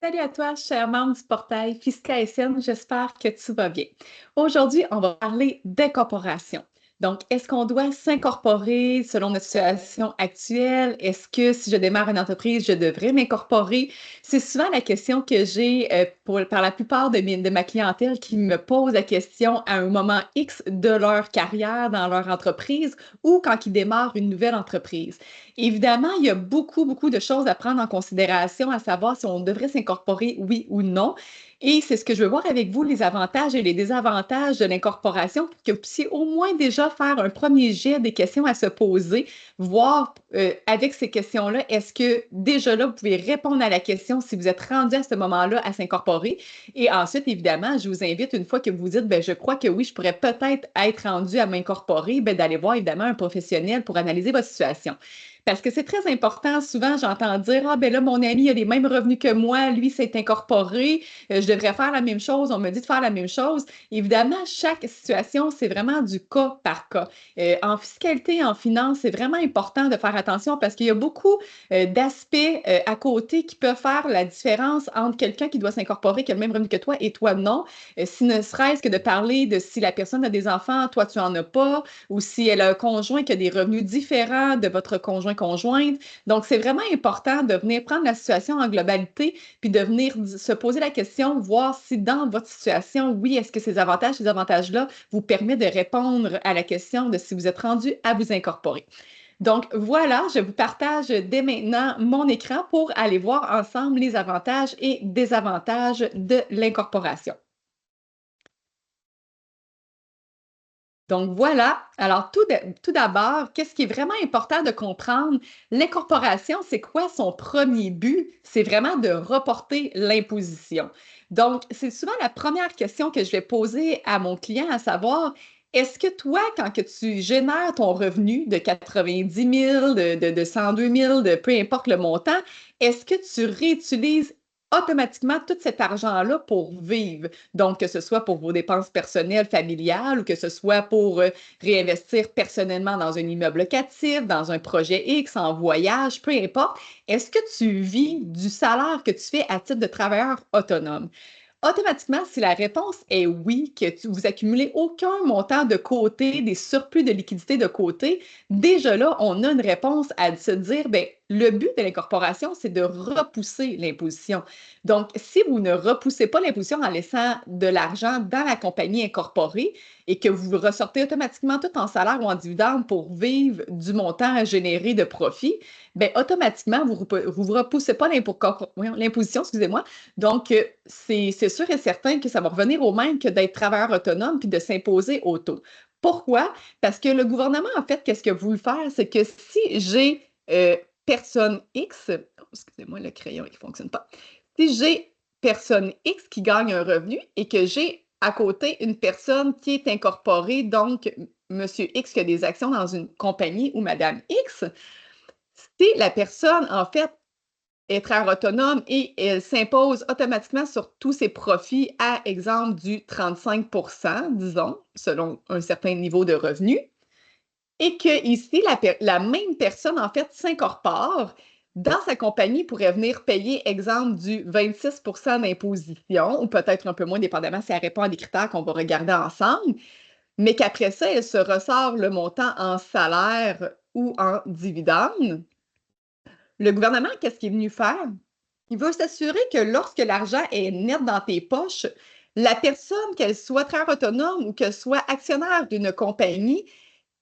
Salut à toi, cher membre du portail Fisca SN, j'espère que tu vas bien. Aujourd'hui, on va parler d'incorporation. Donc, est-ce qu'on doit s'incorporer selon notre situation actuelle? Est-ce que si je démarre une entreprise, je devrais m'incorporer? C'est souvent la question que j'ai par la plupart de ma clientèle qui me pose la question à un moment X de leur carrière dans leur entreprise ou quand ils démarrent une nouvelle entreprise. Évidemment, il y a beaucoup de choses à prendre en considération, à savoir si on devrait s'incorporer, oui ou non. Et c'est ce que je veux voir avec vous, les avantages et les désavantages de l'incorporation, pour que vous puissiez au moins déjà faire un premier jet des questions à se poser, voir avec ces questions-là, est-ce que déjà là, vous pouvez répondre à la question si vous êtes rendu à ce moment-là à s'incorporer. Et ensuite, évidemment, je vous invite, une fois que vous dites, ben, je crois que oui, je pourrais peut-être être rendu à m'incorporer, ben, d'aller voir évidemment un professionnel pour analyser votre situation. Parce que c'est très important. Souvent, j'entends dire, ah ben là, mon ami a les mêmes revenus que moi, lui s'est incorporé, je devrais faire la même chose, on me dit de faire la même chose. Évidemment, chaque situation, c'est vraiment du cas par cas. En fiscalité, en finance, c'est vraiment important de faire attention parce qu'il y a beaucoup d'aspects à côté qui peuvent faire la différence entre quelqu'un qui doit s'incorporer, qui a le même revenu que toi, et toi non. Si ne serait-ce que de parler de si la personne a des enfants, toi tu en as pas, ou si elle a un conjoint qui a des revenus différents de votre conjointe. Donc, c'est vraiment important de venir prendre la situation en globalité, puis de venir se poser la question, voir si dans votre situation, oui, est-ce que ces avantages-là vous permettent de répondre à la question de si vous êtes rendu à vous incorporer. Donc voilà, je vous partage dès maintenant mon écran pour aller voir ensemble les avantages et désavantages de l'incorporation. Donc voilà. Alors tout d'abord, qu'est-ce qui est vraiment important de comprendre? L'incorporation, c'est quoi son premier but? C'est vraiment de reporter l'imposition. Donc, c'est souvent la première question que je vais poser à mon client, à savoir, est-ce que toi, quand que tu génères ton revenu de 90 000, de 102 000, de peu importe le montant, est-ce que tu réutilises automatiquement tout cet argent-là pour vivre? Donc, que ce soit pour vos dépenses personnelles, familiales, ou que ce soit pour réinvestir personnellement dans un immeuble locatif, dans un projet X, en voyage, peu importe. Est-ce que tu vis du salaire que tu fais à titre de travailleur autonome? Automatiquement, si la réponse est oui, que vous accumulez aucun montant de côté, des surplus de liquidité de côté, déjà là, on a une réponse à se dire, ben, le but de l'incorporation, c'est de repousser l'imposition. Donc, si vous ne repoussez pas l'imposition en laissant de l'argent dans la compagnie incorporée et que vous ressortez automatiquement tout en salaire ou en dividende pour vivre du montant généré de profit, bien, automatiquement, vous ne repoussez pas l'imposition, excusez-moi. Donc, c'est sûr et certain que ça va revenir au même que d'être travailleur autonome puis de s'imposer au taux. Pourquoi? Parce que le gouvernement, en fait, qu'est-ce que vous faire? C'est que si j'ai personne X, oh, excusez-moi, le crayon, il ne fonctionne pas. Si j'ai personne X qui gagne un revenu et que j'ai à côté une personne qui est incorporée, donc Monsieur X qui a des actions dans une compagnie ou Madame X, si la personne, en fait, est travailleur autonome et elle s'impose automatiquement sur tous ses profits à exemple du 35 disons, selon un certain niveau de revenu, et que ici, la même personne, en fait, s'incorpore dans sa compagnie pourrait venir payer, exemple, du 26 d'imposition, ou peut-être un peu moins, dépendamment si elle répond à des critères qu'on va regarder ensemble, mais qu'après ça, elle se ressort le montant en salaire ou en dividende. Le gouvernement, qu'est-ce qu'il est venu faire? Il veut s'assurer que lorsque l'argent est net dans tes poches, la personne, qu'elle soit travailleur autonome ou qu'elle soit actionnaire d'une compagnie,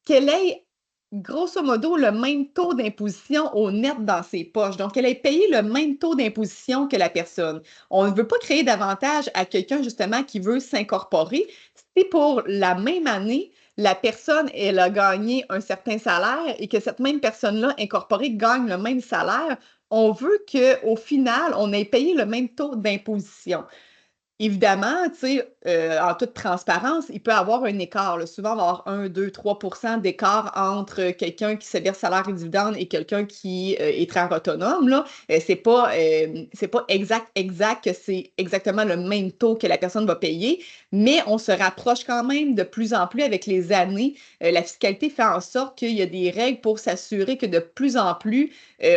qu'elle ait grosso modo le même taux d'imposition au net dans ses poches. Donc, qu'elle ait payé le même taux d'imposition que la personne. On ne veut pas créer d'avantage à quelqu'un justement qui veut s'incorporer. Si pour la même année, la personne, elle a gagné un certain salaire et que cette même personne-là incorporée gagne le même salaire, on veut qu'au final, on ait payé le même taux d'imposition. Évidemment, tu sais, en toute transparence, il peut y avoir un écart, là. Souvent, on va avoir 1, 2, 3 d'écart entre quelqu'un qui se verse salaire et dividende et quelqu'un qui est travailleur autonome, là. C'est pas exact que c'est exactement le même taux que la personne va payer, mais on se rapproche quand même de plus en plus avec les années. La fiscalité fait en sorte qu'il y a des règles pour s'assurer que de plus en plus,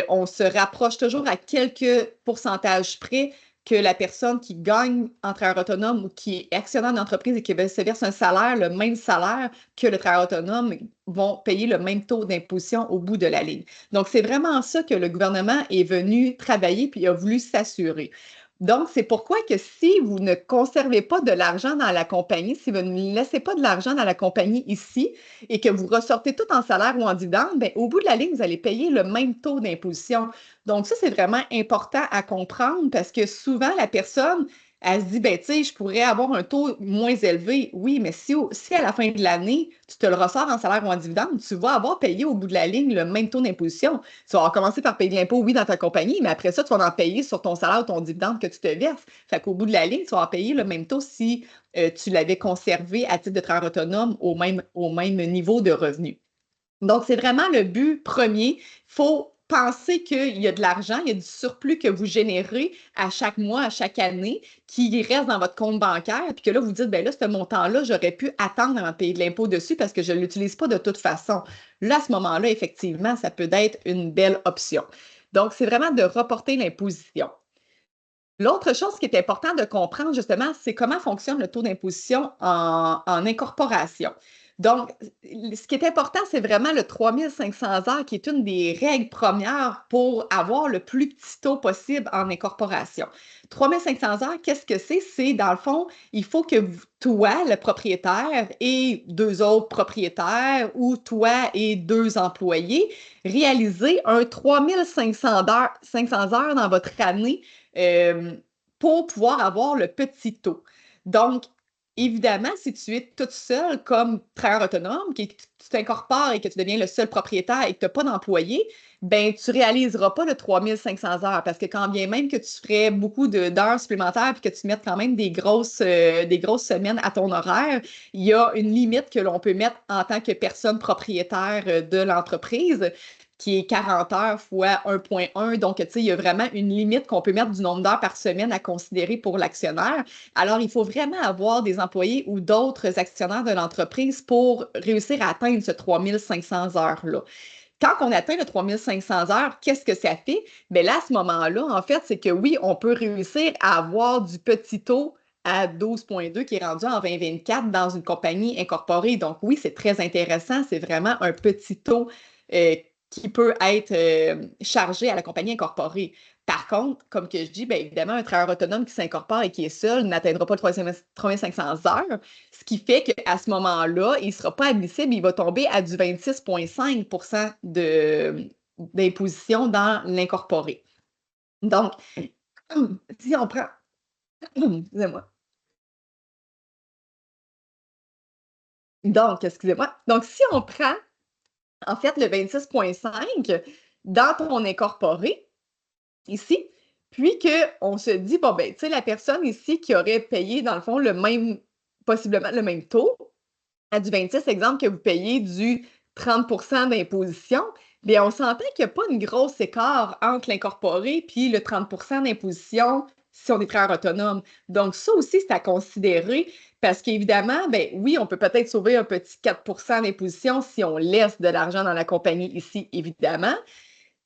on se rapproche toujours à quelques pourcentages près que la personne qui gagne en travailleur autonome ou qui est actionnaire d'entreprise et qui se verse un salaire, le même salaire que le travailleur autonome, vont payer le même taux d'imposition au bout de la ligne. Donc, c'est vraiment ça que le gouvernement est venu travailler puis a voulu s'assurer. Donc, c'est pourquoi que si vous ne conservez pas de l'argent dans la compagnie, si vous ne laissez pas de l'argent dans la compagnie ici et que vous ressortez tout en salaire ou en dividende, bien, au bout de la ligne, vous allez payer le même taux d'imposition. Donc, ça, c'est vraiment important à comprendre parce que souvent, la personne, elle se dit, ben, tu sais, je pourrais avoir un taux moins élevé. Oui, mais si à la fin de l'année, tu te le ressors en salaire ou en dividende, tu vas avoir payé au bout de la ligne le même taux d'imposition. Tu vas commencer par payer de l'impôt, oui, dans ta compagnie, mais après ça, tu vas en payer sur ton salaire ou ton dividende que tu te verses. Fait qu'au bout de la ligne, tu vas en payer le même taux si tu l'avais conservé à titre de travailleur autonome au même niveau de revenu. Donc, c'est vraiment le but premier. Il faut penser qu'il y a de l'argent, il y a du surplus que vous générez à chaque mois, à chaque année, qui reste dans votre compte bancaire, puis que là, vous dites, ben là, ce montant-là, j'aurais pu attendre avant de payer de l'impôt dessus parce que je ne l'utilise pas de toute façon. Là, à ce moment-là, effectivement, ça peut être une belle option. Donc, c'est vraiment de reporter l'imposition. L'autre chose qui est important de comprendre, justement, c'est comment fonctionne le taux d'imposition en incorporation. Donc, ce qui est important, c'est vraiment le 3500 heures, qui est une des règles premières pour avoir le plus petit taux possible en incorporation. 3500 heures, qu'est-ce que c'est? C'est, dans le fond, il faut que toi, le propriétaire, et deux autres propriétaires, ou toi et deux employés, réalisez un 3500 heures, 500 heures dans votre année pour pouvoir avoir le petit taux. Donc, évidemment, si tu es toute seule comme travailleur autonome, que tu t'incorpores et que tu deviens le seul propriétaire et que tu n'as pas d'employé, ben tu ne réaliseras pas le 3500 heures parce que quand bien même que tu ferais beaucoup d'heures supplémentaires et que tu mettes quand même des grosses semaines à ton horaire, il y a une limite que l'on peut mettre en tant que personne propriétaire de l'entreprise qui est 40 heures fois 1,1. Donc, tu sais, il y a vraiment une limite qu'on peut mettre du nombre d'heures par semaine à considérer pour l'actionnaire. Alors, il faut vraiment avoir des employés ou d'autres actionnaires de l'entreprise pour réussir à atteindre ce 3500 heures-là. Quand on atteint le 3500 heures, qu'est-ce que ça fait? Bien là, à ce moment-là, en fait, c'est que oui, on peut réussir à avoir du petit taux à 12,2 qui est rendu en 2024 dans une compagnie incorporée. Donc oui, c'est très intéressant. C'est vraiment un petit taux qui peut être chargé à la compagnie incorporée. Par contre, comme que je dis, bien évidemment, un travailleur autonome qui s'incorpore et qui est seul n'atteindra pas le 3500 heures, ce qui fait qu'à ce moment-là, il ne sera pas admissible, il va tomber à du 26,5 d'imposition dans l'incorporé. Donc, si on prend, excusez-moi. Donc, excusez-moi. Donc, si on prend, en fait, le 26,5 dans ton incorporé, ici, puis qu'on se dit, bon, ben, tu sais, la personne ici qui aurait payé, dans le fond, possiblement le même taux, à du 26, exemple, que vous payez du 30 d'imposition, bien, on s'entend qu'il n'y a pas une grosse écart entre l'incorporé puis le 30 d'imposition si on est travailleur autonome. Donc, ça aussi, c'est à considérer parce qu'évidemment, ben oui, on peut peut-être sauver un petit 4 d'imposition si on laisse de l'argent dans la compagnie ici, évidemment.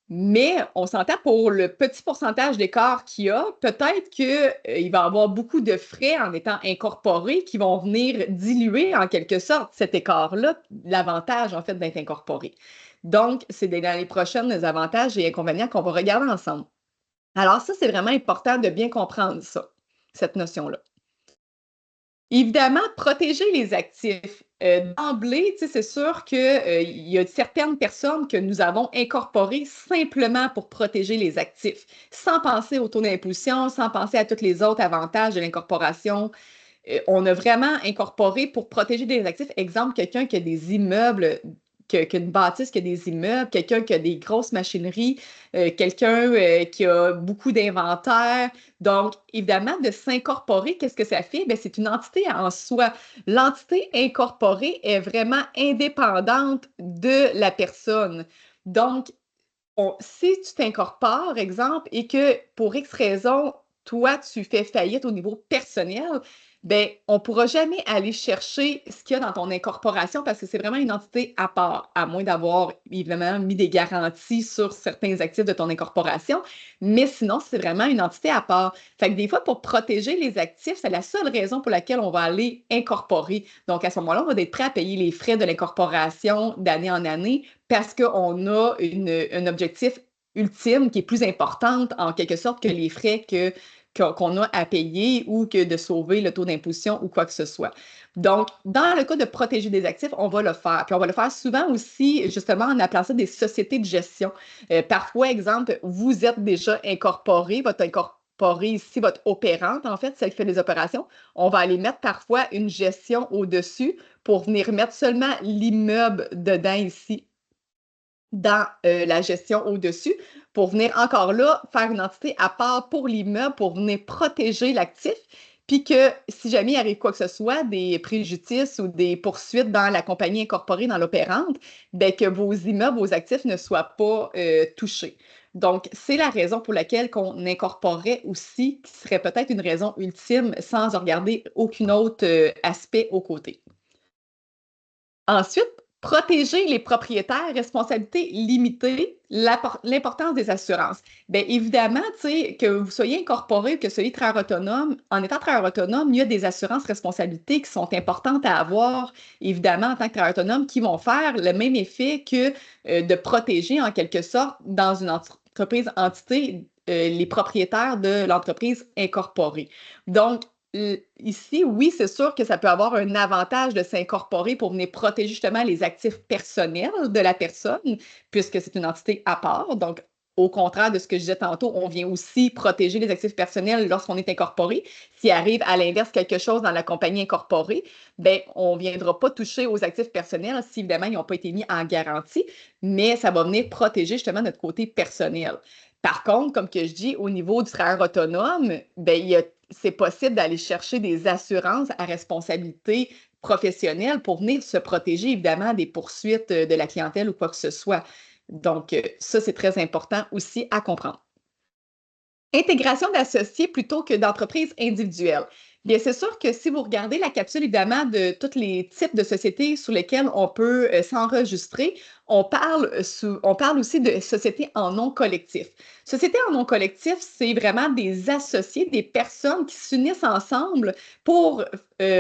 Mais on s'entend pour le petit pourcentage d'écart qu'il y a, peut-être qu'il va y avoir beaucoup de frais en étant incorporés qui vont venir diluer en quelque sorte cet écart-là, l'avantage en fait d'être incorporé. Donc, c'est dans les prochaines avantages et inconvénients qu'on va regarder ensemble. Alors ça, c'est vraiment important de bien comprendre ça, cette notion-là. Évidemment, protéger les actifs. D'emblée, tu sais, c'est sûr qu'il y a certaines personnes que nous avons incorporées simplement pour protéger les actifs, sans penser au taux d'imposition, sans penser à tous les autres avantages de l'incorporation. On a vraiment incorporé pour protéger des actifs. Exemple, quelqu'un qui a des immeubles, qui a une bâtisse qui a des immeubles, quelqu'un qui a des grosses machineries, quelqu'un qui a beaucoup d'inventaire. Donc, évidemment, de s'incorporer, qu'est-ce que ça fait? Bien, c'est une entité en soi. L'entité incorporée est vraiment indépendante de la personne. Donc, si tu t'incorpores, exemple, et que pour X raison, toi, tu fais faillite au niveau personnel, ben, on ne pourra jamais aller chercher ce qu'il y a dans ton incorporation parce que c'est vraiment une entité à part, à moins d'avoir évidemment mis des garanties sur certains actifs de ton incorporation. Mais sinon, c'est vraiment une entité à part. Fait que des fois, pour protéger les actifs, c'est la seule raison pour laquelle on va aller incorporer. Donc, à ce moment-là, on va être prêt à payer les frais de l'incorporation d'année en année parce qu'on a un objectif ultime qui est plus importante en quelque sorte que les frais qu'on a à payer ou que de sauver le taux d'imposition ou quoi que ce soit. Donc, dans le cas de protéger des actifs, on va le faire. Puis on va le faire souvent aussi, justement, en appelant ça des sociétés de gestion. Parfois, exemple, vous êtes déjà incorporé, votre incorporé ici, votre opérante, en fait, celle qui fait les opérations. On va aller mettre parfois une gestion au-dessus pour venir mettre seulement l'immeuble dedans ici dans la gestion au-dessus pour venir encore là faire une entité à part pour l'immeuble pour venir protéger l'actif. Puis que si jamais il arrive quoi que ce soit, des préjudices ou des poursuites dans la compagnie incorporée, dans l'opérante, bien que vos immeubles, vos actifs ne soient pas touchés. Donc, c'est la raison pour laquelle qu'on incorporerait aussi, qui serait peut-être une raison ultime sans regarder aucun autre aspect aux côtés. Ensuite, protéger les propriétaires, responsabilité limitée, l'importance des assurances. Bien évidemment, tu sais, que vous soyez incorporé ou que vous soyez travailleur autonome, en étant travailleur autonome, il y a des assurances responsabilités qui sont importantes à avoir, évidemment, en tant que travailleur autonome, qui vont faire le même effet que de protéger, en quelque sorte, dans une entreprise entité, les propriétaires de l'entreprise incorporée. Donc, ici, oui, c'est sûr que ça peut avoir un avantage de s'incorporer pour venir protéger justement les actifs personnels de la personne, puisque c'est une entité à part. Donc, au contraire de ce que je disais tantôt, on vient aussi protéger les actifs personnels lorsqu'on est incorporé. S'il arrive à l'inverse quelque chose dans la compagnie incorporée, ben, on ne viendra pas toucher aux actifs personnels si évidemment ils n'ont pas été mis en garantie, mais ça va venir protéger justement notre côté personnel. Par contre, comme que je dis, au niveau du travailleur autonome, ben, c'est possible d'aller chercher des assurances à responsabilité professionnelle pour venir se protéger, évidemment, des poursuites de la clientèle ou quoi que ce soit. Donc, ça, c'est très important aussi à comprendre. Intégration d'associés plutôt que d'entreprises individuelles. Bien, c'est sûr que si vous regardez la capsule, évidemment, de tous les types de sociétés sur lesquelles on peut s'enregistrer, on parle aussi de sociétés en nom collectif. Sociétés en nom collectif, c'est vraiment des associés, des personnes qui s'unissent ensemble pour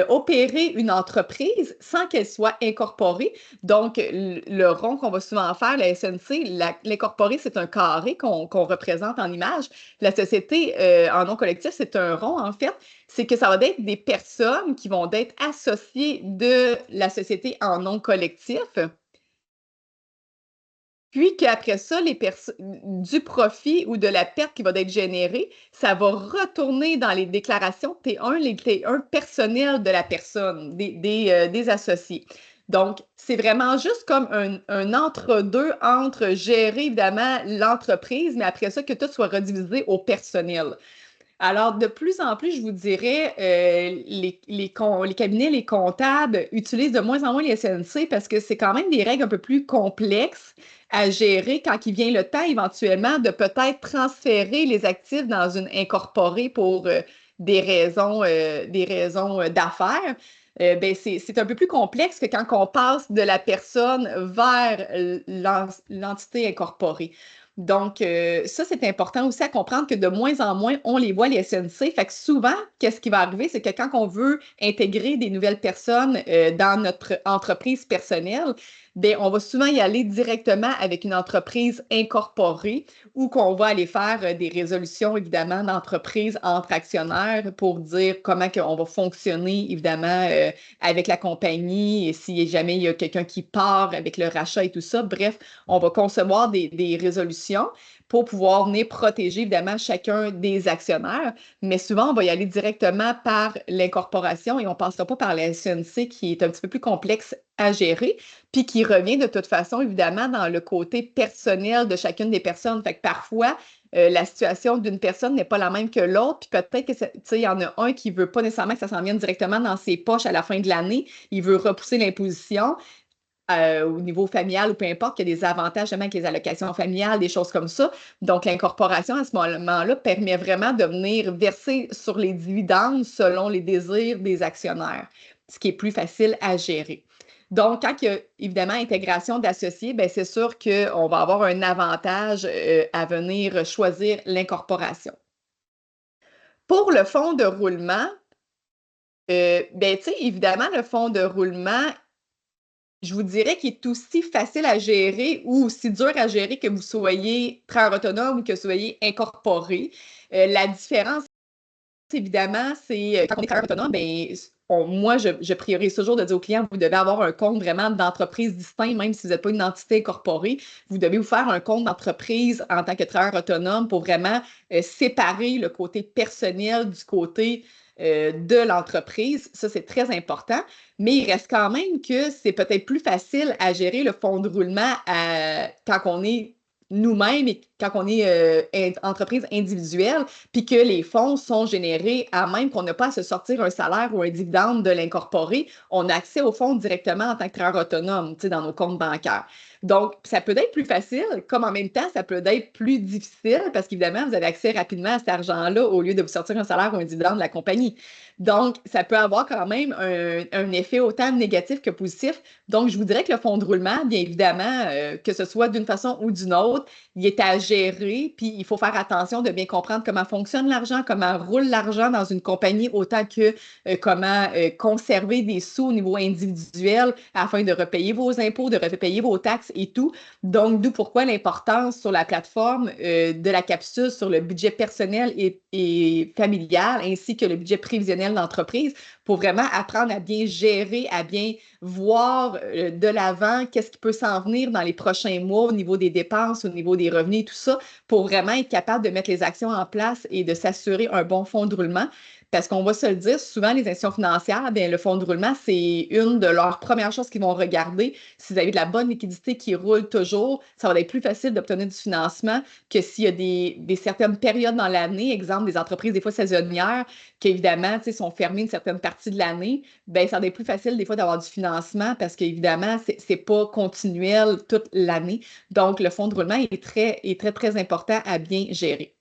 opérer une entreprise sans qu'elle soit incorporée. Donc, le rond qu'on va souvent faire, la SNC, l'incorporé, c'est un carré qu'on représente en image. La société en nom collectif, c'est un rond, en fait. C'est que ça va être des personnes qui vont être associées de la société en nom collectif. Puis qu'après ça, du profit ou de la perte qui va être générée, ça va retourner dans les déclarations T1, les T1 personnels de la personne, des associés. Donc, c'est vraiment juste comme un entre-deux entre gérer évidemment l'entreprise, mais après ça, que tout soit redivisé au personnel. Alors, de plus en plus, je vous dirais, les cabinets, les comptables utilisent de moins en moins les SNC parce que c'est quand même des règles un peu plus complexes à gérer quand il vient le temps éventuellement de peut-être transférer les actifs dans une incorporée pour des raisons d'affaires. Ben c'est un peu plus complexe que quand on passe de la personne vers l'entité incorporée. Donc, ça, c'est important aussi à comprendre que de moins en moins, on les voit, les SNC. Fait que souvent, qu'est-ce qui va arriver, c'est que quand on veut intégrer des nouvelles personnes dans notre entreprise personnelle, bien, on va souvent y aller directement avec une entreprise incorporée ou qu'on va aller faire des résolutions, évidemment, d'entreprise entre actionnaires pour dire comment on va fonctionner, évidemment, avec la compagnie et si jamais il y a quelqu'un qui part avec le rachat et tout ça. Bref, on va concevoir des résolutions pour pouvoir venir protéger évidemment chacun des actionnaires, mais souvent on va y aller directement par l'incorporation et on ne passera pas par la SNC qui est un petit peu plus complexe à gérer, puis qui revient de toute façon évidemment dans le côté personnel de chacune des personnes. Fait que parfois, la situation d'une personne n'est pas la même que l'autre, puis peut-être que il y en a un qui ne veut pas nécessairement que ça s'en vienne directement dans ses poches à la fin de l'année, il veut repousser l'imposition, au niveau familial ou peu importe, qu'il y a des avantages justement avec les allocations familiales, des choses comme ça. Donc, l'incorporation à ce moment-là permet vraiment de venir verser sur les dividendes selon les désirs des actionnaires, ce qui est plus facile à gérer. Donc, quand il y a évidemment intégration d'associés, ben c'est sûr qu'on va avoir un avantage à venir choisir l'incorporation. Pour le fonds de roulement, ben, tu sais, évidemment, le fonds de roulement, je vous dirais qu'il est aussi facile à gérer ou aussi dur à gérer que vous soyez travailleur autonome ou que vous soyez incorporé. La différence, évidemment, c'est quand on est travailleur autonome, ben, moi, je priorise toujours de dire aux clients, vous devez avoir un compte vraiment d'entreprise distinct, même si vous n'êtes pas une entité incorporée. Vous devez vous faire un compte d'entreprise en tant que travailleur autonome pour vraiment séparer le côté personnel du côté de l'entreprise. Ça, c'est très important. Mais il reste quand même que c'est peut-être plus facile à gérer le fonds de roulement quand on est nous-mêmes et quand on est entreprise individuelle, puis que les fonds sont générés à même qu'on n'a pas à se sortir un salaire ou un dividende de l'incorporé, on a accès aux fonds directement en tant que travailleur autonome, tu sais, dans nos comptes bancaires. Donc, ça peut être plus facile, comme en même temps, ça peut être plus difficile parce qu'évidemment, vous avez accès rapidement à cet argent-là au lieu de vous sortir un salaire ou un dividende de la compagnie. Donc, ça peut avoir quand même un effet autant négatif que positif. Donc, je vous dirais que le fonds de roulement, bien évidemment, que ce soit d'une façon ou d'une autre, il est à gérer, puis il faut faire attention de bien comprendre comment fonctionne l'argent, comment roule l'argent dans une compagnie, autant que comment conserver des sous au niveau individuel afin de repayer vos impôts, de repayer vos taxes et tout. Donc, d'où pourquoi l'importance sur la plateforme de la capsule sur le budget personnel et familial, ainsi que le budget prévisionnel d'entreprise, pour vraiment apprendre à bien gérer, à bien voir de l'avant qu'est-ce qui peut s'en venir dans les prochains mois au niveau des dépenses, au niveau des revenus, tout ça, pour vraiment être capable de mettre les actions en place et de s'assurer un bon fonds de roulement. Parce qu'on va se le dire, souvent, les institutions financières, bien, le fonds de roulement, c'est une de leurs premières choses qu'ils vont regarder. Si vous avez de la bonne liquidité qui roule toujours, ça va être plus facile d'obtenir du financement que s'il y a des certaines périodes dans l'année, exemple des entreprises des fois saisonnières, qui évidemment sont fermées une certaine partie de l'année, ben ça va être plus facile des fois d'avoir du financement parce qu'évidemment, c'est pas continuel toute l'année. Donc, le fonds de roulement est très, très important à bien gérer.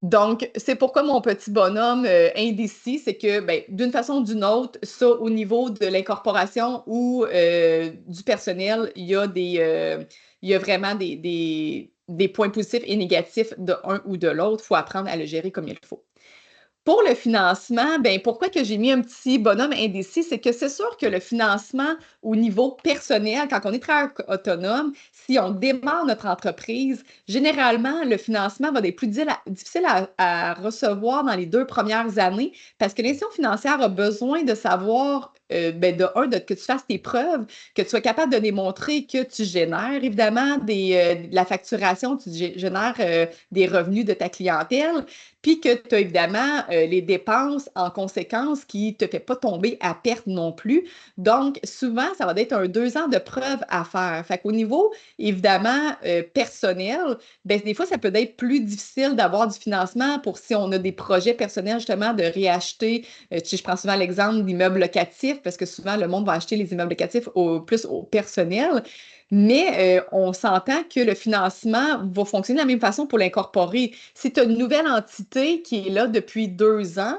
Donc, c'est pourquoi mon petit bonhomme indécis, c'est que ben, d'une façon ou d'une autre, ça, au niveau de l'incorporation ou du personnel, il y a vraiment des points positifs et négatifs de un ou de l'autre. Il faut apprendre à le gérer comme il faut. Pour le financement, ben pourquoi que j'ai mis un petit bonhomme indécis? C'est que c'est sûr que le financement au niveau personnel, quand on est travailleur autonome, si on démarre notre entreprise, généralement, le financement va être plus difficile à recevoir dans les 2 premières années parce que l'institution financière a besoin de savoir, ben que tu fasses tes preuves, que tu sois capable de démontrer que tu génères évidemment de la facturation, tu génères des revenus de ta clientèle, puis que tu as évidemment les dépenses en conséquence qui ne te fait pas tomber à perte non plus. Donc, souvent, ça va être un 2 ans de preuve à faire. Fait qu'au niveau, évidemment, personnel, ben, des fois, ça peut être plus difficile d'avoir du financement pour si on a des projets personnels, justement, de réacheter. Je prends souvent l'exemple d'immeubles locatifs, parce que souvent, le monde va acheter les immeubles locatifs plus au personnel. Mais on s'entend que le financement va fonctionner de la même façon pour l'incorporer. Si tu as une nouvelle entité qui est là depuis 2 ans,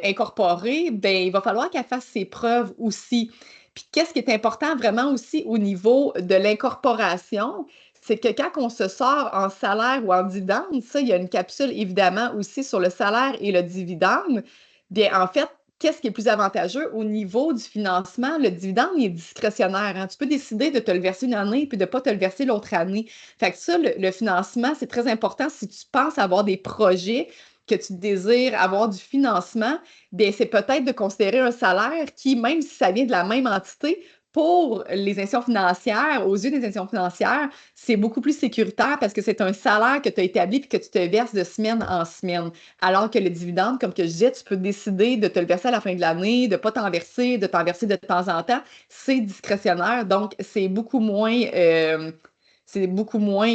incorporée, ben, il va falloir qu'elle fasse ses preuves aussi. Puis qu'est-ce qui est important vraiment aussi au niveau de l'incorporation, c'est que quand on se sort en salaire ou en dividende, ça, il y a une capsule évidemment aussi sur le salaire et le dividende. Bien, en fait, qu'est-ce qui est plus avantageux au niveau du financement? Le dividende, il est discrétionnaire, hein. Tu peux décider de te le verser une année puis de ne pas te le verser l'autre année. Fait que ça, le financement, c'est très important si tu penses avoir des projets que tu désires avoir du financement, bien, c'est peut-être de considérer un salaire qui, même si ça vient de la même entité, pour les institutions financières, aux yeux des institutions financières, c'est beaucoup plus sécuritaire parce que c'est un salaire que tu as établi et que tu te verses de semaine en semaine. Alors que le dividende, comme que je disais, tu peux décider de te le verser à la fin de l'année, de ne pas t'en verser, de t'en verser de temps en temps. C'est discrétionnaire, donc c'est beaucoup moins c'est beaucoup moins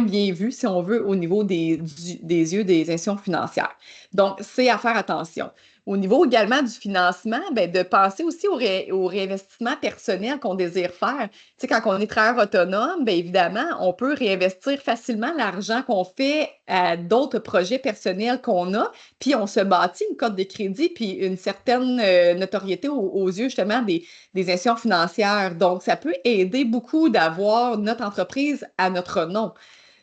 bien vu, si on veut, au niveau des yeux des institutions financières. Donc, c'est à faire attention. Au niveau également du financement, ben, de penser aussi au réinvestissement personnel qu'on désire faire. Tu sais, quand on est travailleur autonome, bien évidemment, on peut réinvestir facilement l'argent qu'on fait à d'autres projets personnels qu'on a, puis on se bâtit une cote de crédit, puis une certaine notoriété aux yeux justement des institutions financières. Donc, ça peut aider beaucoup d'avoir notre entreprise à notre nom.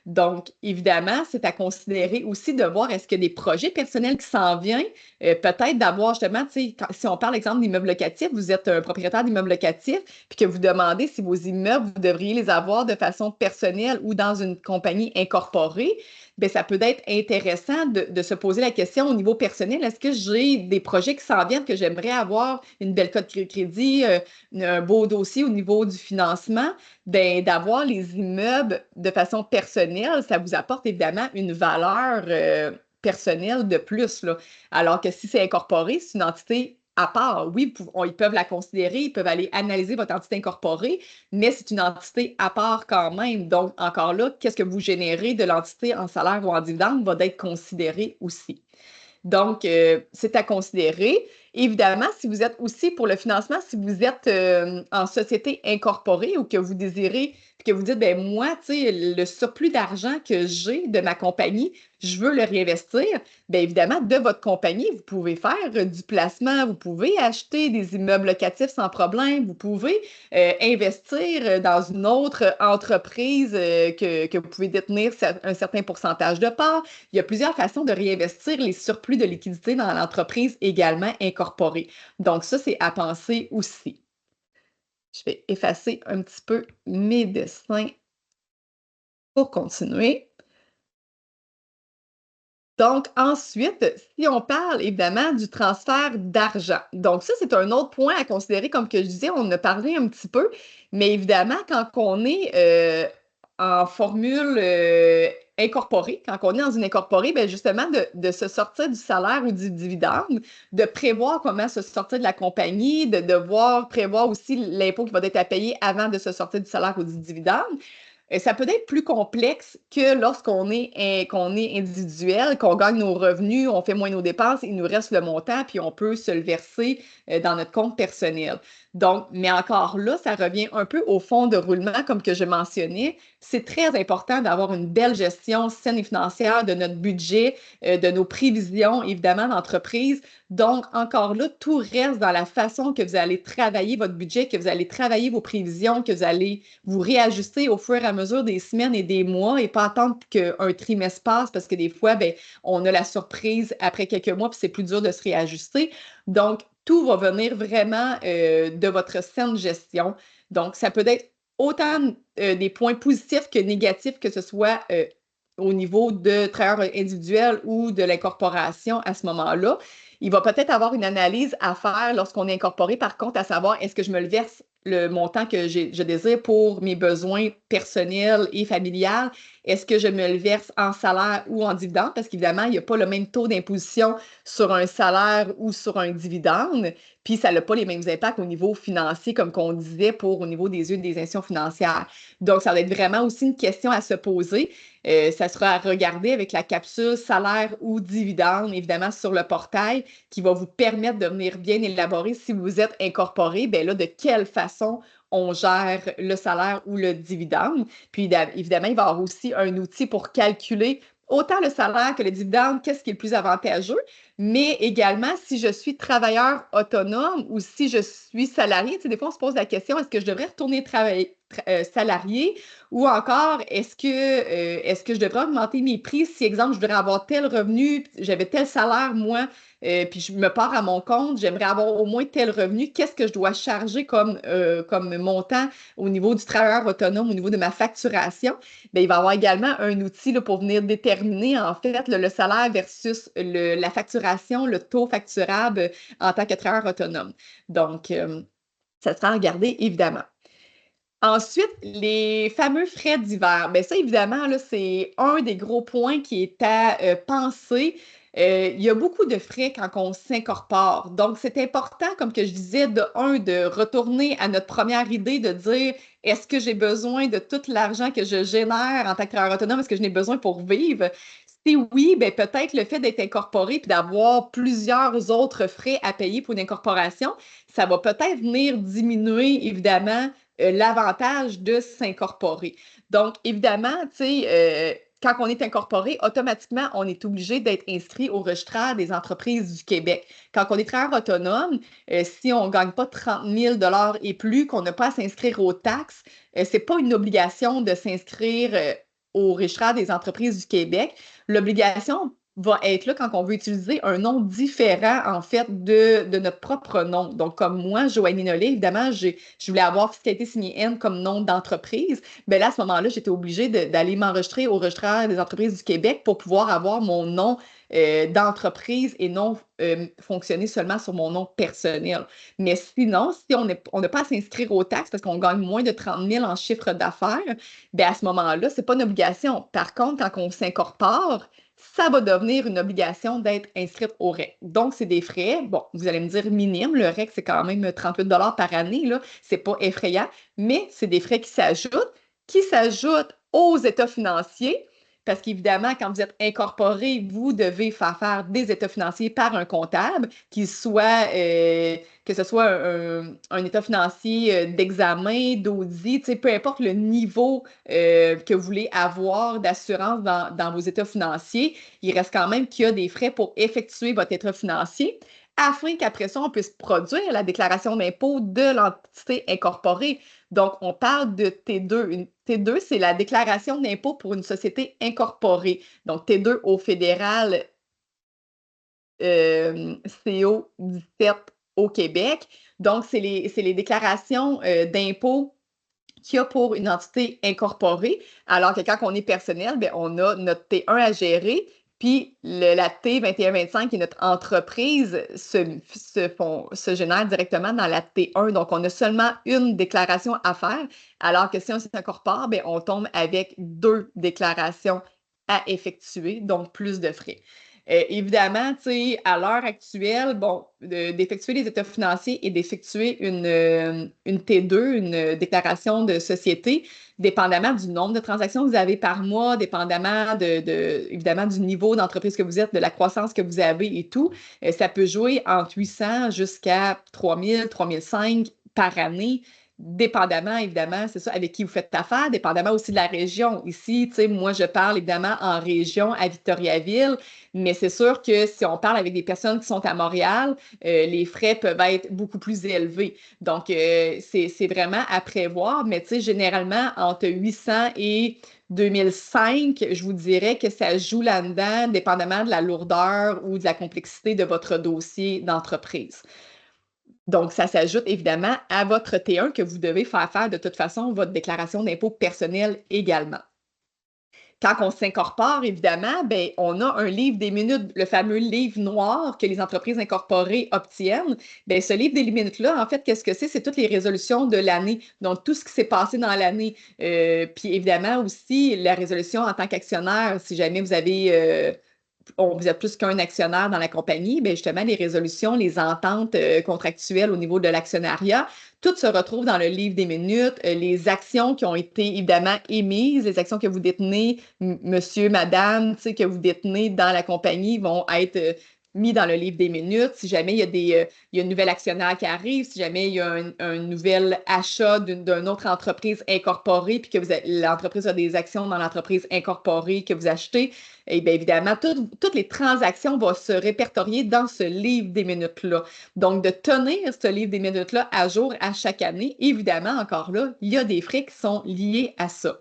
Donc, évidemment, c'est à considérer aussi de voir est-ce qu'il y a des projets personnels qui s'en viennent, peut-être d'avoir justement, tu sais, si on parle exemple d'immeubles locatifs, vous êtes un propriétaire d'immeubles locatifs, puis que vous demandez si vos immeubles, vous devriez les avoir de façon personnelle ou dans une compagnie incorporée, bien, ça peut être intéressant de se poser la question au niveau personnel, est-ce que j'ai des projets qui s'en viennent que j'aimerais avoir une belle cote de crédit, un beau dossier au niveau du financement? Ben, d'avoir les immeubles de façon personnelle, ça vous apporte évidemment une valeur personnelle de plus, là. Alors que si c'est incorporé, c'est une entité à part. Oui, ils peuvent la considérer, ils peuvent aller analyser votre entité incorporée, mais c'est une entité à part quand même. Donc, encore là, qu'est-ce que vous générez de l'entité en salaire ou en dividende va être considéré aussi. Donc, c'est à considérer. Évidemment, si vous êtes aussi pour le financement, si vous êtes en société incorporée ou que vous désirez, puis que vous dites, ben moi, tu sais, le surplus d'argent que j'ai de ma compagnie, je veux le réinvestir, bien évidemment, de votre compagnie, vous pouvez faire du placement, vous pouvez acheter des immeubles locatifs sans problème, vous pouvez investir dans une autre entreprise que vous pouvez détenir un certain pourcentage de parts. Il y a plusieurs façons de réinvestir les surplus de liquidité dans l'entreprise également incorporée. Donc, ça, c'est à penser aussi. Je vais effacer un petit peu mes dessins pour continuer. Donc, ensuite, si on parle évidemment du transfert d'argent. Donc, ça, c'est un autre point à considérer. Comme que je disais, on en a parlé un petit peu, mais évidemment, quand on est en formule incorporée, quand on est dans une incorporée, bien justement, de se sortir du salaire ou du dividende, de prévoir comment se sortir de la compagnie, de devoir prévoir aussi l'impôt qui va être à payer avant de se sortir du salaire ou du dividende. Ça peut être plus complexe que lorsqu'on qu'on est individuel, qu'on gagne nos revenus, on fait moins nos dépenses, il nous reste le montant, puis on peut se le verser dans notre compte personnel. Donc, mais encore là, ça revient un peu au fond de roulement, comme que je mentionnais. C'est très important d'avoir une belle gestion saine et financière de notre budget, de nos prévisions, évidemment, d'entreprise. Donc, encore là, tout reste dans la façon que vous allez travailler votre budget, que vous allez travailler vos prévisions, que vous allez vous réajuster au fur et à mesure des semaines et des mois et pas attendre qu'un trimestre passe parce que des fois, ben, on a la surprise après quelques mois puis c'est plus dur de se réajuster. Donc, tout va venir vraiment de votre saine gestion. Donc, ça peut être autant des points positifs que négatifs, que ce soit au niveau de travailleurs individuels ou de l'incorporation à ce moment-là. Il va peut-être avoir une analyse à faire lorsqu'on est incorporé, par contre, à savoir est-ce que je me le verse le montant que je désire pour mes besoins personnels et familiales, est-ce que je me le verse en salaire ou en dividende? Parce qu'évidemment, il n'y a pas le même taux d'imposition sur un salaire ou sur un dividende, puis ça n'a pas les mêmes impacts au niveau financier, comme qu'on disait, au niveau des yeux des institutions financières. Donc, ça va être vraiment aussi une question à se poser. Ça sera à regarder avec la capsule salaire ou dividende, évidemment, sur le portail, qui va vous permettre de venir bien élaborer si vous êtes incorporé, bien là, de quelle façon on gère le salaire ou le dividende. Puis, évidemment, il va y avoir aussi un outil pour calculer autant le salaire que le dividende, qu'est-ce qui est le plus avantageux, mais également si je suis travailleur autonome ou si je suis salarié. Tu sais, des fois, on se pose la question, est-ce que je devrais retourner travailler salarié ou encore est-ce que je devrais augmenter mes prix si, exemple, je voudrais avoir tel revenu, j'avais tel salaire, moi, puis je me pars à mon compte, j'aimerais avoir au moins tel revenu, qu'est-ce que je dois charger comme montant au niveau du travailleur autonome, au niveau de ma facturation? Bien, il va y avoir également un outil là, pour venir déterminer en fait le salaire versus la facturation, le taux facturable en tant que travailleur autonome. Donc, ça sera à regarder évidemment. Ensuite, les fameux frais divers. Bien, ça, évidemment, là, c'est un des gros points qui est à penser. Il y a beaucoup de frais quand on s'incorpore. Donc, c'est important, comme que je disais, de retourner à notre première idée, de dire, est-ce que j'ai besoin de tout l'argent que je génère en tant que travailleur autonome? Est-ce que je n'ai besoin pour vivre? Si oui, ben peut-être le fait d'être incorporé puis d'avoir plusieurs autres frais à payer pour une incorporation, ça va peut-être venir diminuer, évidemment, l'avantage de s'incorporer. Donc, évidemment, tu sais, quand on est incorporé, automatiquement, on est obligé d'être inscrit au registraire des entreprises du Québec. Quand on est travailleur autonome, si on ne gagne pas 30 000 et plus, qu'on n'a pas à s'inscrire aux taxes, ce n'est pas une obligation de s'inscrire au registraire des entreprises du Québec. L'obligation va être là quand on veut utiliser un nom différent, en fait, de notre propre nom. Donc, comme moi, Joanie Nollet, évidemment, je voulais avoir Fiscalité signée N comme nom d'entreprise. Bien là, à ce moment-là, j'étais obligée d'aller m'enregistrer au registraire des entreprises du Québec pour pouvoir avoir mon nom d'entreprise et non fonctionner seulement sur mon nom personnel. Mais sinon, si on n'a pas à s'inscrire aux taxes parce qu'on gagne moins de 30 000 en chiffre d'affaires, bien à ce moment-là, ce n'est pas une obligation. Par contre, quand on s'incorpore, ça va devenir une obligation d'être inscrite au REC. Donc, c'est des frais, bon, vous allez me dire minimes, le REC, c'est quand même 38 par année, là, c'est pas effrayant, mais c'est des frais qui s'ajoutent aux états financiers, parce qu'évidemment, quand vous êtes incorporé, vous devez faire des états financiers par un comptable, que ce soit un état financier d'examen, d'audit, peu importe le niveau que vous voulez avoir d'assurance dans vos états financiers, il reste quand même qu'il y a des frais pour effectuer votre état financier afin qu'après ça, on puisse produire la déclaration d'impôt de l'entité incorporée. Donc, on parle de T2. Une T2, c'est la déclaration d'impôt pour une société incorporée. Donc, T2 au fédéral, CO 17 au Québec. Donc, c'est les déclarations d'impôt qu'il y a pour une entité incorporée, alors que quand on est personnel, bien, on a notre T1 à gérer, puis la T2125, qui est notre entreprise, se génère directement dans la T1. Donc, on a seulement une déclaration à faire, alors que si on s'incorpore, bien, on tombe avec deux déclarations à effectuer, donc plus de frais. Évidemment, tu sais, à l'heure actuelle, bon, d'effectuer les états financiers et d'effectuer une T2, une déclaration de société, dépendamment du nombre de transactions que vous avez par mois, dépendamment évidemment du niveau d'entreprise que vous êtes, de la croissance que vous avez et tout, ça peut jouer entre 800 jusqu'à 3000, 3005 par année. Dépendamment, évidemment, c'est ça, avec qui vous faites affaire, dépendamment aussi de la région. Ici, tu sais, moi, je parle évidemment en région à Victoriaville, mais c'est sûr que si on parle avec des personnes qui sont à Montréal, les frais peuvent être beaucoup plus élevés. Donc, c'est vraiment à prévoir, mais tu sais, généralement, entre 800 et 2005, je vous dirais que ça joue là-dedans, dépendamment de la lourdeur ou de la complexité de votre dossier d'entreprise. Donc, ça s'ajoute évidemment à votre T1 que vous devez faire de toute façon votre déclaration d'impôt personnel également. Quand on s'incorpore, évidemment, ben, on a un livre des minutes, le fameux livre noir que les entreprises incorporées obtiennent. Bien, ce livre des minutes-là, en fait, qu'est-ce que c'est? C'est toutes les résolutions de l'année. Donc, tout ce qui s'est passé dans l'année. Puis, évidemment, aussi, la résolution en tant qu'actionnaire, si jamais vous avez vous êtes plus qu'un actionnaire dans la compagnie, bien justement, les résolutions, les ententes contractuelles au niveau de l'actionnariat, tout se retrouve dans le livre des minutes. Les actions qui ont été évidemment émises, les actions que vous détenez, monsieur, madame, que vous détenez dans la compagnie vont être mis dans le livre des minutes. Si jamais il y a une nouvelle actionnaire qui arrive, si jamais il y a un nouvel achat d'une autre entreprise incorporée, puis que l'entreprise a des actions dans l'entreprise incorporée que vous achetez, et bien évidemment, toutes les transactions vont se répertorier dans ce livre des minutes-là. Donc, de tenir ce livre des minutes-là à jour à chaque année, évidemment, encore là, il y a des frais qui sont liés à ça.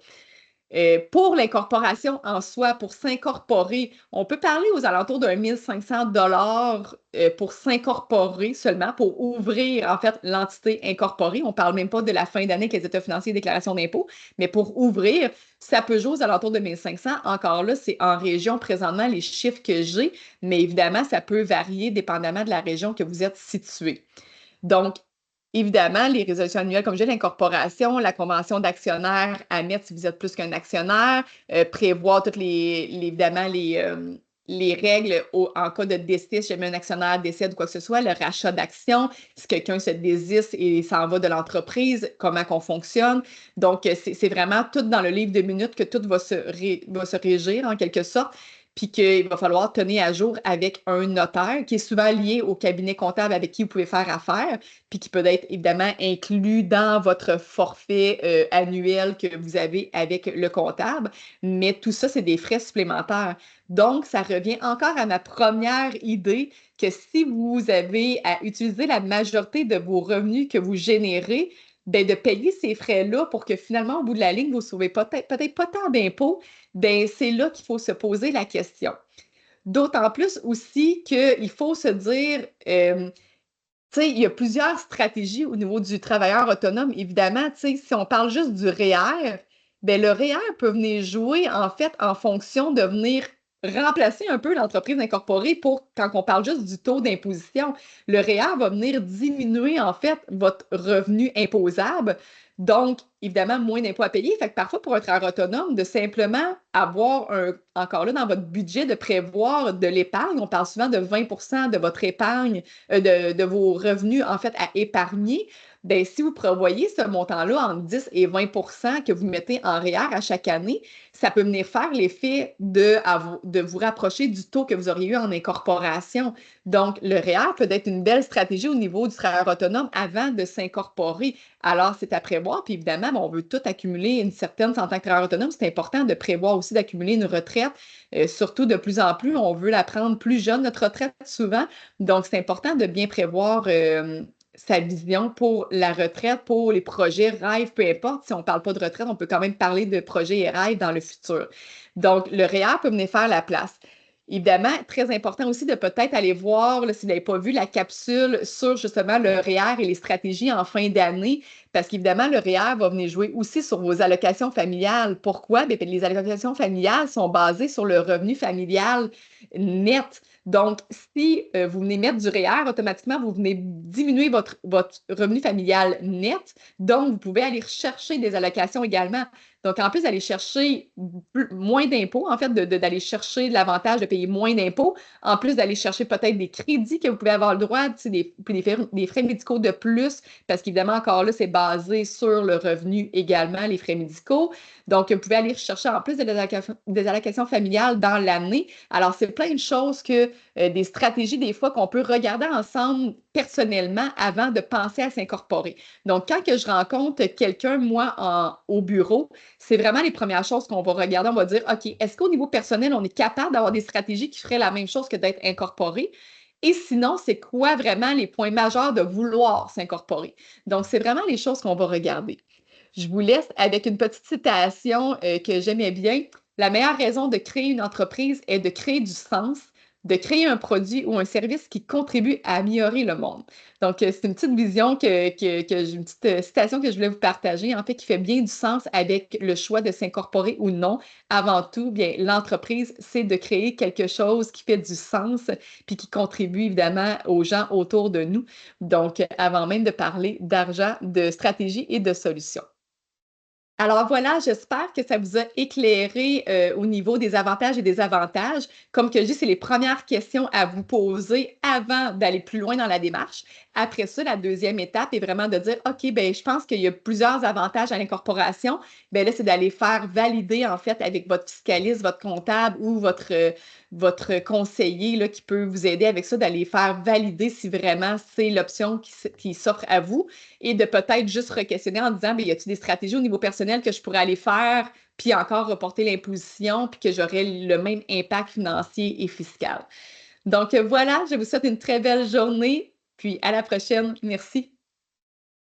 Pour l'incorporation en soi, pour s'incorporer, on peut parler aux alentours de 1 500 pour s'incorporer seulement, pour ouvrir en fait l'entité incorporée. On ne parle même pas de la fin d'année avec les états financiers et déclarations d'impôts, mais pour ouvrir, ça peut jouer aux alentours de 1 500. Encore là, c'est en région présentement les chiffres que j'ai, mais évidemment, ça peut varier dépendamment de la région que vous êtes situé. Donc, évidemment, les résolutions annuelles, comme je dis, l'incorporation, la convention d'actionnaire à mettre si vous êtes plus qu'un actionnaire, prévoir toutes évidemment, les règles en cas de décès, si jamais un actionnaire décède ou quoi que ce soit, le rachat d'actions, si quelqu'un se désiste et s'en va de l'entreprise, comment qu'on fonctionne. Donc, c'est vraiment tout dans le livre de minutes que tout va se régir en quelque sorte. puis qu'il va falloir tenir à jour avec un notaire qui est souvent lié au cabinet comptable avec qui vous pouvez faire affaire, puis qui peut être évidemment inclus dans votre forfait annuel que vous avez avec le comptable. Mais tout ça, c'est des frais supplémentaires. Donc, ça revient encore à ma première idée que si vous avez à utiliser la majorité de vos revenus que vous générez, ben, de payer ces frais-là pour que finalement, au bout de la ligne, vous ne sauvez peut-être pas tant d'impôts, ben, c'est là qu'il faut se poser la question. D'autant plus aussi qu'il faut se dire, tu sais, il y a plusieurs stratégies au niveau du travailleur autonome. Évidemment, tu sais, si on parle juste du REER, ben le REER peut venir jouer, en fait, en fonction de venir remplacer un peu l'entreprise incorporée pour, quand on parle juste du taux d'imposition, le REER va venir diminuer, en fait, votre revenu imposable. Donc, évidemment, moins d'impôts à payer. Fait que parfois, pour un travailleur autonome, de simplement avoir encore là, dans votre budget, de prévoir de l'épargne, on parle souvent de 20 de votre épargne de vos revenus, en fait, à épargner, bien, si vous prévoyez ce montant-là entre 10 et 20 que vous mettez en REER à chaque année, ça peut venir faire l'effet de vous rapprocher du taux que vous auriez eu en incorporation. Donc, le REER peut être une belle stratégie au niveau du travailleur autonome avant de s'incorporer. Alors, c'est à prévoir. Puis évidemment, on veut tout accumuler une certaine, en tant que travailleur autonome, c'est important de prévoir aussi d'accumuler une retraite. Surtout de plus en plus, on veut la prendre plus jeune, notre retraite, souvent. Donc, c'est important de bien prévoir sa vision pour la retraite, pour les projets, rêves, peu importe. Si on ne parle pas de retraite, on peut quand même parler de projets et rêves dans le futur. Donc, le REER peut venir faire la place. Évidemment, très important aussi de peut-être aller voir, là, si vous n'avez pas vu, la capsule sur justement le REER et les stratégies en fin d'année, parce qu'évidemment, le REER va venir jouer aussi sur vos allocations familiales. Pourquoi? Bien, les allocations familiales sont basées sur le revenu familial net. Donc, si vous venez mettre du REER, automatiquement, vous venez diminuer votre revenu familial net. Donc, vous pouvez aller chercher des allocations également. Donc, en plus d'aller chercher moins d'impôts, en fait, d'aller chercher l'avantage de payer moins d'impôts, en plus d'aller chercher peut-être des crédits que vous pouvez avoir le droit, des frais médicaux de plus, parce qu'évidemment, encore là, c'est basé sur le revenu également, les frais médicaux. Donc, vous pouvez aller chercher en plus des allocations familiales dans l'année. Alors, c'est plein de choses des stratégies, des fois, qu'on peut regarder ensemble personnellement avant de penser à s'incorporer. Donc, quand que je rencontre quelqu'un, moi, au bureau, c'est vraiment les premières choses qu'on va regarder. On va dire, OK, est-ce qu'au niveau personnel, on est capable d'avoir des stratégies qui feraient la même chose que d'être incorporé? Et sinon, c'est quoi vraiment les points majeurs de vouloir s'incorporer? Donc, c'est vraiment les choses qu'on va regarder. Je vous laisse avec une petite citation que j'aimais bien. La meilleure raison de créer une entreprise est de créer du sens, de créer un produit ou un service qui contribue à améliorer le monde. Donc, c'est une petite vision une petite citation que je voulais vous partager, en fait, qui fait bien du sens avec le choix de s'incorporer ou non. Avant tout, bien, l'entreprise, c'est de créer quelque chose qui fait du sens puis qui contribue évidemment aux gens autour de nous. Donc, avant même de parler d'argent, de stratégie et de solutions. Alors voilà, j'espère que ça vous a éclairé au niveau des avantages et des avantages. Comme que je dis, c'est les premières questions à vous poser avant d'aller plus loin dans la démarche. Après ça, la deuxième étape est vraiment de dire, OK, ben je pense qu'il y a plusieurs avantages à l'incorporation. Ben là, c'est d'aller faire valider en fait avec votre fiscaliste, votre comptable ou votre conseiller là, qui peut vous aider avec ça, d'aller faire valider si vraiment c'est l'option qui s'offre à vous et de peut-être juste re-questionner en disant, bien, y a-t-il des stratégies au niveau personnel que je pourrais aller faire, puis encore reporter l'imposition, puis que j'aurais le même impact financier et fiscal. Donc voilà, je vous souhaite une très belle journée, puis à la prochaine. Merci.